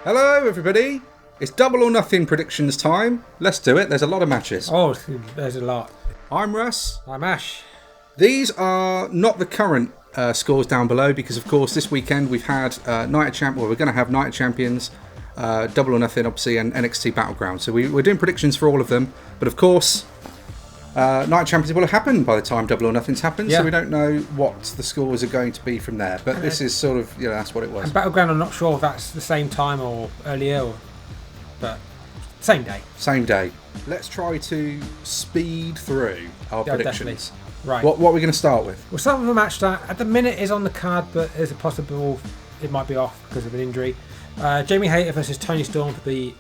Hello, everybody. It's Double or Nothing predictions time. Let's do it. There's a lot of matches. Oh, there's a lot. I'm Russ. I'm Ash. These are not the current scores down below because, of course, this weekend we've had Night of Champions. Well, we're going to have Night of Champions, Double or Nothing, obviously, and NXT Battleground. So we're doing predictions for all of them. But, of course, Night of Champions will have happened by the time Double or Nothing's happened. Yeah. So we don't know what the scores are going to be from there. But this is sort of, that's what it was. And Battleground, I'm not sure if that's the same time or earlier, but same day. Same day. Let's try to speed through our predictions. Definitely. Right. What are we going to start with? We'll start with a match that at the minute is on the card, but there's a possible it might be off because of an injury. Jamie Hayter versus Toni Storm for the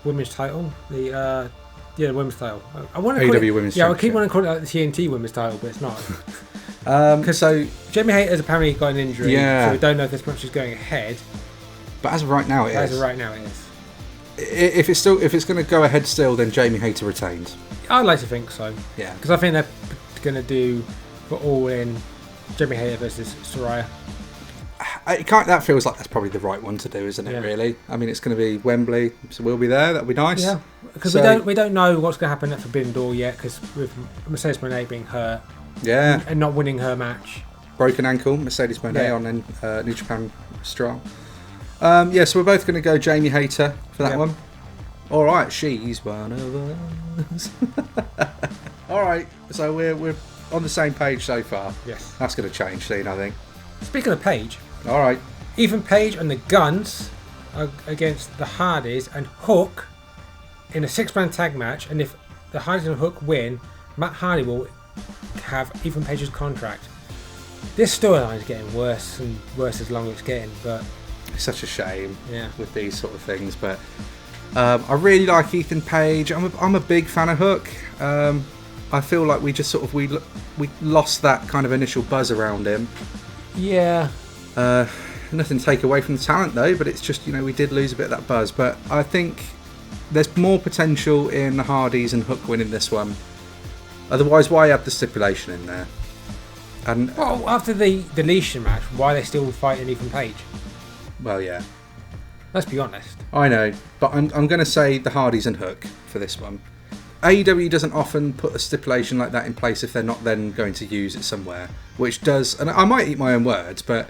women's title. The women's title. I want to call AEW it, women's I keep wanting to call it like the TNT women's title, but it's not. So Jamie Hayter's apparently got an injury, yeah. so we don't know if this match is going ahead. But as of right now, it is. As of right now, it is. If it's going to go ahead still, then Jamie Hayter retains. I'd like to think so. Yeah. Because I think they're going to do for All In Jamie Hayter versus Saraya. That feels like that's probably the right one to do, isn't it? Yeah. Really. I mean, it's going to be Wembley, so we'll be there. That'll be nice. Yeah. Because we don't know what's going to happen at Forbidden Door yet, because with Mercedes Moné being hurt. Yeah. And not winning her match. Broken ankle, Mercedes Moné on New Japan Strong. So we're both going to go Jamie Hayter for that one. All right, she's one of us. All right, so we're on the same page so far. Yes. That's going to change soon, I think. Speaking of Page. All right. Ethan Page and the Guns are against the Hardys and Hook in a 6-man tag match. And if the Hardys and Hook win, Matt Hardy will have Ethan Page's contract. This storyline is getting worse and worse as long as it's getting, but it's such a shame with these sort of things. But I really like Ethan Page. I'm a big fan of Hook. I feel like we just sort of we lost that kind of initial buzz around him. Yeah. Nothing to take away from the talent though, but it's just we did lose a bit of that buzz. But I think there's more potential in the Hardys and Hook winning this one. Otherwise, why have the stipulation in there? And after the deletion match, why are they still fighting Ethan Page? Well, yeah. Let's be honest. I know, but I'm going to say the Hardys and Hook for this one. AEW doesn't often put a stipulation like that in place if they're not then going to use it somewhere, which does, and I might eat my own words, but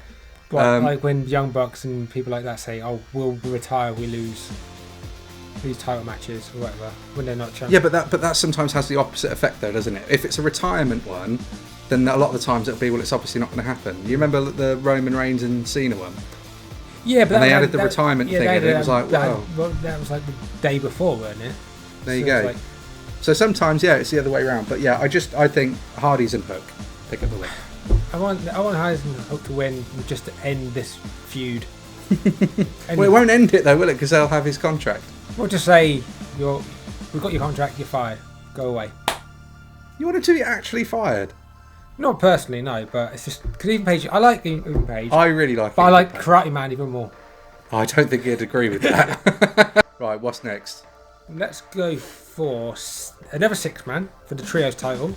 like when Young Bucks and people like that say, "Oh, we'll retire, we lose title matches or whatever," when they're not champions. Yeah, but that sometimes has the opposite effect, though, doesn't it? If it's a retirement one, then a lot of the times it'll be, well, it's obviously not going to happen. You remember the Roman Reigns and Cena one? Yeah, but they added the retirement thing, and it was like, wow. That was like the day before, wasn't it? There you go. So sometimes, it's the other way around. But yeah, I think Hardys and Hook pick up the win. I want Hardys and Hook to win just to end this feud. Well, it won't end it though, will it? Because they'll have his contract. We'll just say, we've got your contract, you're fired. Go away. You want him to be actually fired? Not personally, no, but it's just because Ethan Page. I like Ethan Page. I really like. But I like Karate Man even more. I don't think he'd agree with that. Right, what's next? Let's go for another 6-man for the trios title.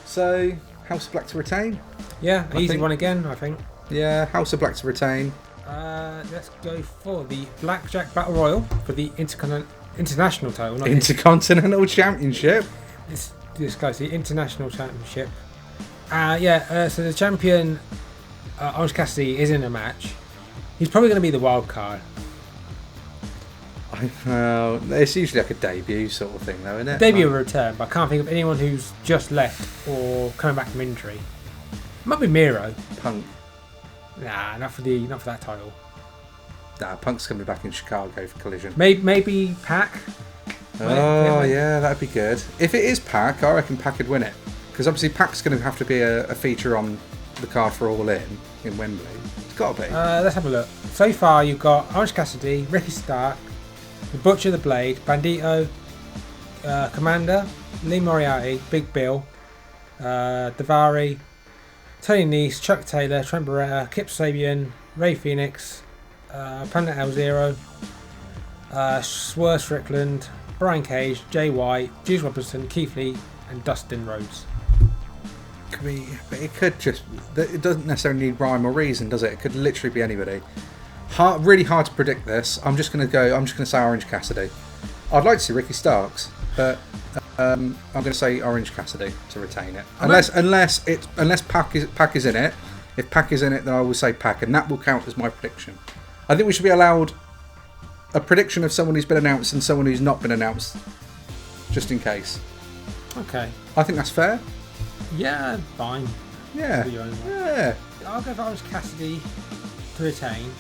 So, House of Black to retain? Yeah, an easy one again, I think. Yeah, House of Black to retain. Let's go for the Blackjack Battle Royal for the international title. Not Intercontinental Championship. This guy's the International Championship. So the champion, Orange Cassidy, is in a match. He's probably going to be the wild card. It's usually like a debut sort of thing, though, isn't it? Debut or return, but I can't think of anyone who's just left or coming back from injury. It might be Miro. Punk. Nah, not for that title. Nah, Punk's coming back in Chicago for Collision. Maybe Pac. Yeah, that'd be good. If it is Pac, I reckon Pac could win it. Because obviously Pac's going to have to be a feature on the card for All In Wembley. It's got to be. Let's have a look. So far, you've got Orange Cassidy, Ricky Stark, the Butcher, the Blade, Bandito, Commander, Lee Moriarty, Big Bill, Davari, Tony Nese, Chuck Taylor, Trent Beretta, Kip Sabian, Ray Phoenix, Panda L Zero, Swerve Strickland, Brian Cage, Jay White, Juice Robinson, Keith Lee, and Dustin Rhodes. But it could just... It doesn't necessarily need rhyme or reason, does it? It could literally be anybody. really hard to predict this. I'm just going to say Orange Cassidy. I'd like to see Ricky Starks, but I'm going to say Orange Cassidy to retain it. Unless Pac is in it. If Pac is in it, then I will say Pac, and that will count as my prediction. I think we should be allowed a prediction of someone who's been announced and someone who's not been announced, just in case. Okay. I think that's fair. Yeah, fine. Yeah. Yeah. I'll go for Orange Cassidy to retain.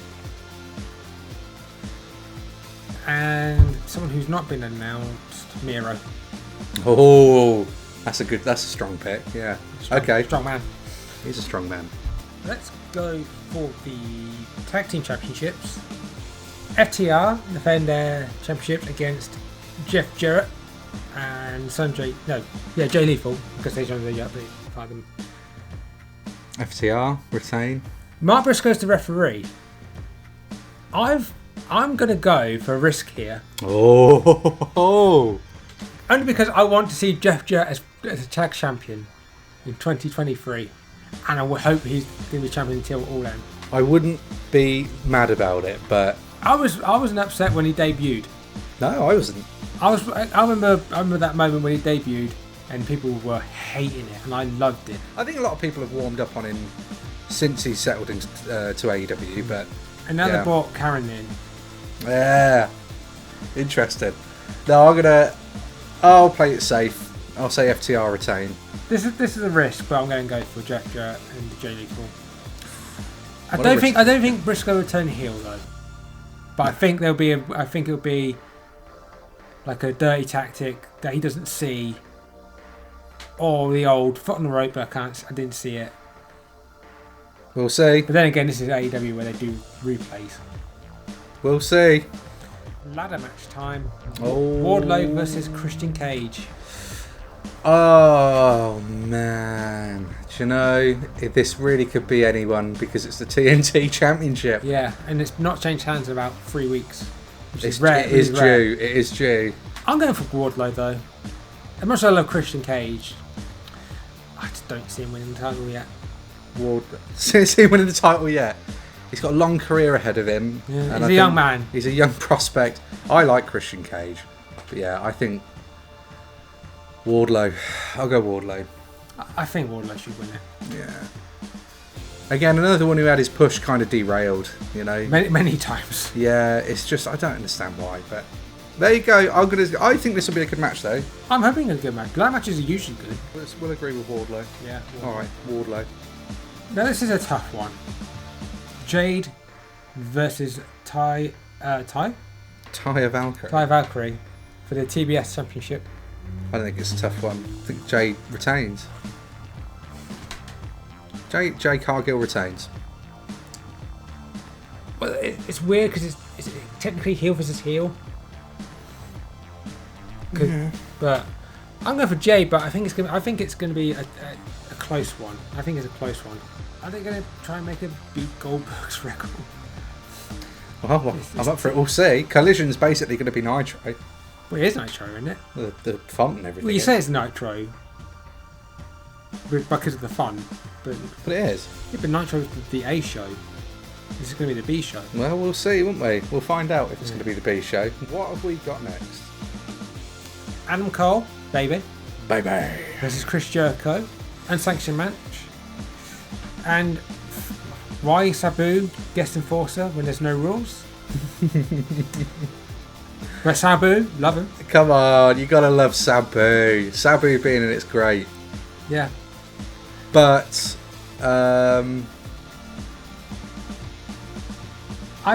And someone who's not been announced, Miro. Oh, that's a strong pick. Yeah. Okay. Strong man. He's a strong man. Let's go for the Tag Team Championships. FTR defend their championships against Jeff Jarrett and Jay Lethal, because they don't really fight them. FTR retain. Mark Briscoe's the referee. I'm gonna go for a risk here. Oh. Only because I want to see Jeff Jarrett as a tag champion in 2023, and I hope he's gonna be champion until All In. I wouldn't be mad about it, but I wasn't upset when he debuted. No, I wasn't. I remember that moment when he debuted, and people were hating it, and I loved it. I think a lot of people have warmed up on him since he settled into to AEW, but and now they brought Karen in. Yeah, interesting. No, I'll play it safe. I'll say FTR retain. This is a risk, but I'm going to go for Jeff Jarrett and Jay Lethal. I don't think Briscoe will turn heel though, but I think it'll be like a dirty tactic that he doesn't see, or the old foot on the rope, but I didn't see it. We'll see. But then again, this is AEW where they do replays. We'll see. Ladder match time. Oh. Wardlow versus Christian Cage. Oh man, do you know, this really could be anyone because it's the TNT Championship. Yeah, and it's not changed hands in about 3 weeks. It is due. I'm going for Wardlow though. As much as I love Christian Cage, I just don't see him winning the title yet. See him winning the title yet? He's got a long career ahead of him. Yeah, he's a young man. He's a young prospect. I like Christian Cage, but yeah, I think Wardlow. I'll go Wardlow. I think Wardlow should win it. Yeah. Again, another one who had his push kind of derailed, you know. Many times. Yeah, it's just I don't understand why, but there you go. I think this will be a good match though. I'm hoping it's a good match. Black matches are usually good. We'll agree with Wardlow. Yeah. All right, Wardlow. Now this is a tough one. Jade versus Taya Valkyrie. Taya Valkyrie for the TBS Championship. I don't think it's a tough one. I think Jade retains. Jay Cargill retains. Well, it's weird because it's technically heel versus heel. Yeah. But I'm going for Jade, but I think it's going to be a close one. I think it's a close one. Are they going to try and make a beat Goldberg's record? Well, I'm up for it. We'll see. Collision's basically going to be Nitro. Well, it is Nitro, isn't it? The font and everything. Well, you say it's Nitro because of the fun, but it is. Yeah, but Nitro's the A show. This is going to be the B show. Well, we'll see, won't we? We'll find out if it's going to be the B show. What have we got next? Adam Cole, baby, versus Chris Jericho, unsanctioned match. And why Sabu guest enforcer when there's no rules? But Sabu, love him. Come on, you gotta love Sabu. Sabu being in it's great. Yeah. But I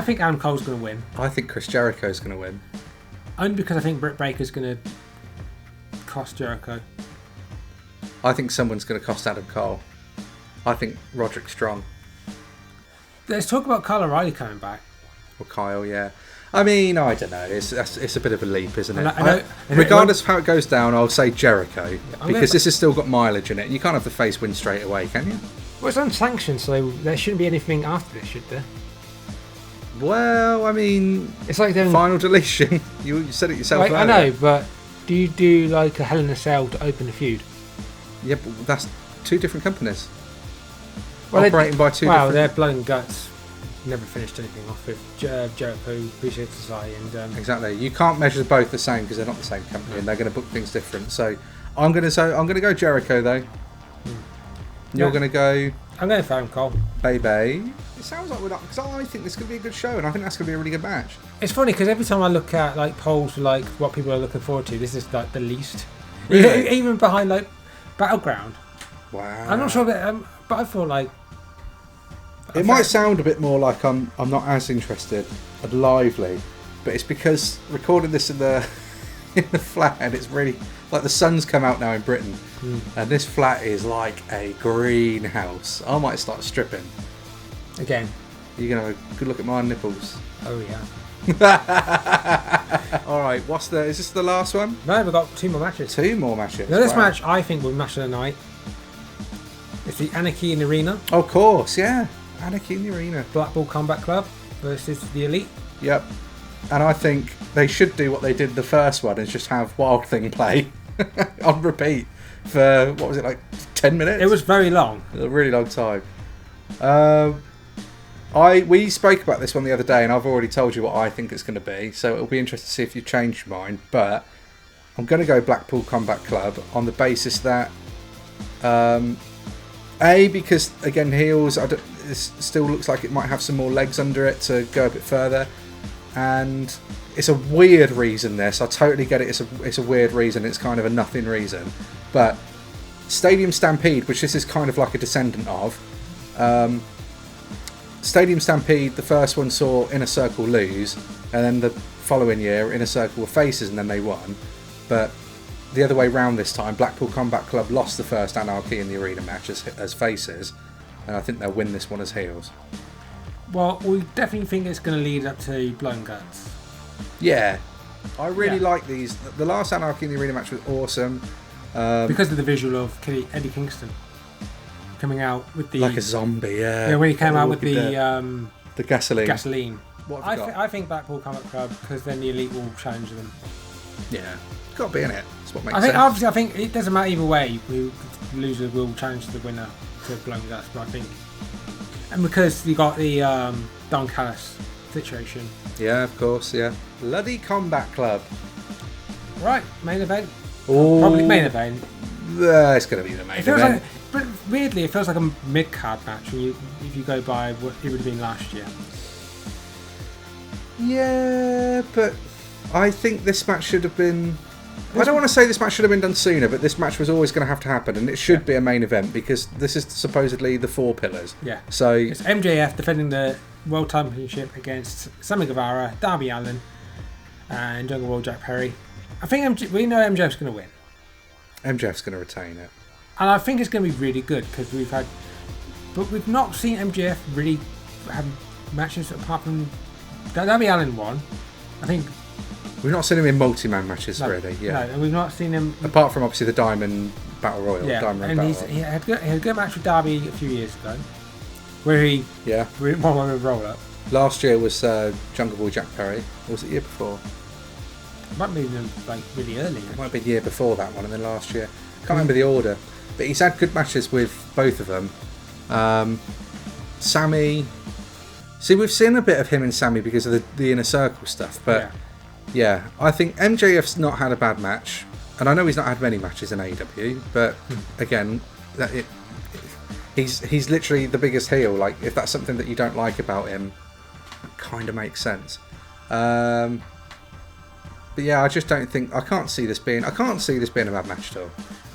think Adam Cole's going to win. I think Chris Jericho's going to win. Only because I think Britt Baker's going to cost Jericho. I think someone's going to cost Adam Cole. I think Roderick Strong. Let's talk about Kyle O'Reilly coming back. Or Kyle, yeah. I mean, I don't know. It's a bit of a leap, isn't it? I know, regardless of how it goes down, I'll say Jericho. Because this has still got mileage in it. You can't have the face win straight away, can you? Well, it's unsanctioned, so there shouldn't be anything after this, should there? Well, I mean, it's like doing final deletion. You said it yourself. I know, but do you do like a Hell in a Cell to open the feud? Yeah, but that's two different companies. Well, operating by two different... Wow, they're blood and guts. never finished anything off with Jericho, Appreciated Society, and exactly. You can't measure both the same because they're not the same company and they're going to book things different. So I'm going to go Jericho though. You're going to go. I'm going for Adam Cole. Baby. It sounds like we're not, because I think this could be a good show, and I think that's going to be a really good match. It's funny because every time I look at like polls for like what people are looking forward to, this is like the least. Really? Even behind like Battleground. Wow. I'm not sure, but I feel like it might sound a bit more like I'm not as interested and lively, but it's because recording this in the flat, and it's really like the sun's come out now in Britain, and this flat is like a greenhouse. I might start stripping. Again. You're gonna have a good look at my nipples. Oh yeah. All right. Is this the last one? No, we've got 2 more matches. 2 more matches. Now this match I think will be match of the night. It's the Anarchy in the Arena. Of course, yeah. Anarchy in the Arena. Blackpool Combat Club versus the Elite. Yep. And I think they should do what they did the first one, is just have Wild Thing play on repeat for, what was it, like 10 minutes? It was very long. A really long time. We spoke about this one the other day, and I've already told you what I think it's going to be, so it'll be interesting to see if you've changed your mind. But I'm going to go Blackpool Combat Club on the basis that, because again heels, this still looks like it might have some more legs under it to go a bit further, and it's a weird reason. This, I totally get it. It's a weird reason. It's kind of a nothing reason, but Stadium Stampede, which this is kind of like a descendant of. Stadium Stampede, the first one saw Inner Circle lose, and then the following year Inner Circle were faces and then they won. But the other way round this time, Blackpool Combat Club lost the first Anarchy in the Arena match as faces, and I think they'll win this one as heels. Well, we definitely think it's going to lead up to Blown Guts. Yeah, I really like these. The last Anarchy in the Arena match was awesome. Because of the visual of Eddie Kingston coming out with the... Like a zombie, yeah. Yeah, when he came out with the gasoline. Gasoline. What have you got? I think Blackpool Combat Club, because then the Elite will challenge them. Yeah, got to be in it. That's what makes I think, sense. obviously, I think it doesn't matter either way. The loser will challenge the winner to Blown Guts, but I think... And because you got the Don Callis situation. Yeah, of course, yeah. Bloody Combat Club. Right, main event. Ooh. Probably main event. It's going to be the main event. But weirdly, it feels like a mid-card match if you go by what it would have been last year. Yeah, but I think this match should have been... I don't want to say this match should have been done sooner, but this match was always going to happen, and it should be a main event because this is supposedly the 4 pillars. Yeah. So it's MJF defending the World Championship against Sammy Guevara, Darby Allin, and Jungle Boy Jack Perry. I think we know MJF's going to win. MJF's going to retain it. And I think it's going to be really good because we've not seen MJF really have matches apart from Darby Allin won. I think we've not seen him in multi-man matches really. Yeah, no, and we've not seen him apart from obviously the Diamond Battle Royal. Yeah, Diamond and Battle he had a good match with Darby a few years ago, where he won with roll up. Last year was Jungle Boy Jack Perry. Or was it the year before? It might be like really early. It might be the year before that one, and then last year. Can't remember the order. But he's had good matches with both of them. Sammy... See, we've seen a bit of him and Sammy because of the Inner Circle stuff. But, yeah, I think MJF's not had a bad match. And I know he's not had many matches in AEW. But, again, he's literally the biggest heel. Like, if that's something that you don't like about him, it kind of makes sense. But, yeah, I just don't think... I can't see this being a bad match at all.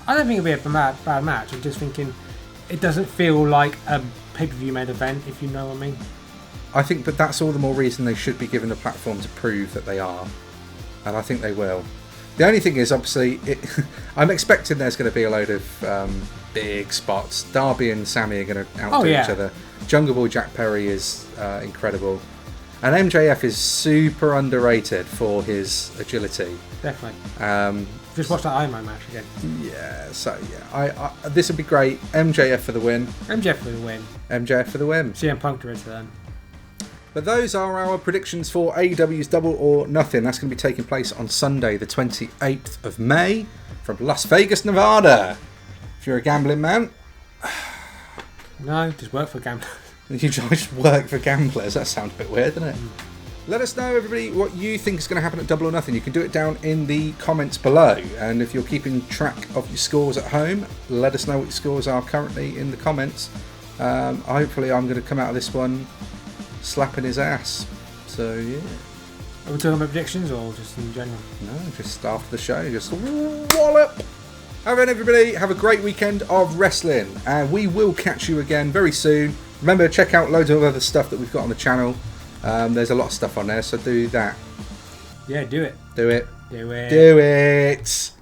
I don't think it'll be a bad match. I'm just thinking it doesn't feel like a pay-per-view main event, if you know what I mean. I think that that's all the more reason they should be given the platform to prove that they are. And I think they will. The only thing is, obviously, I'm expecting there's going to be a load of big spots. Darby and Sammy are going to outdo each other. Jungle Boy Jack Perry is incredible. And MJF is super underrated for his agility. Definitely. Just watch that Iron Man match again. Yeah, so yeah, I this would be great. MJF for the win. MJF for the win. MJF for the win. CM Punk to return. But those are our predictions for AEW's Double or Nothing. That's going to be taking place on Sunday, the 28th of May, from Las Vegas, Nevada. If you're a gambling man. No, just work for gamblers. You just work for gamblers. That sounds a bit weird, doesn't it? Let us know, everybody, what you think is going to happen at Double or Nothing. You can do it down in the comments below. And if you're keeping track of your scores at home, let us know what your scores are currently in the comments. Hopefully, I'm going to come out of this one slapping his ass. So, yeah. Are we talking about predictions or just in general? No, just after the show. Just wallop. All right, everybody. Have a great weekend of wrestling. And we will catch you again very soon. Remember, check out loads of other stuff that we've got on the channel. There's a lot of stuff on there, so do that. Yeah, do it. Do it. Do it. Do it.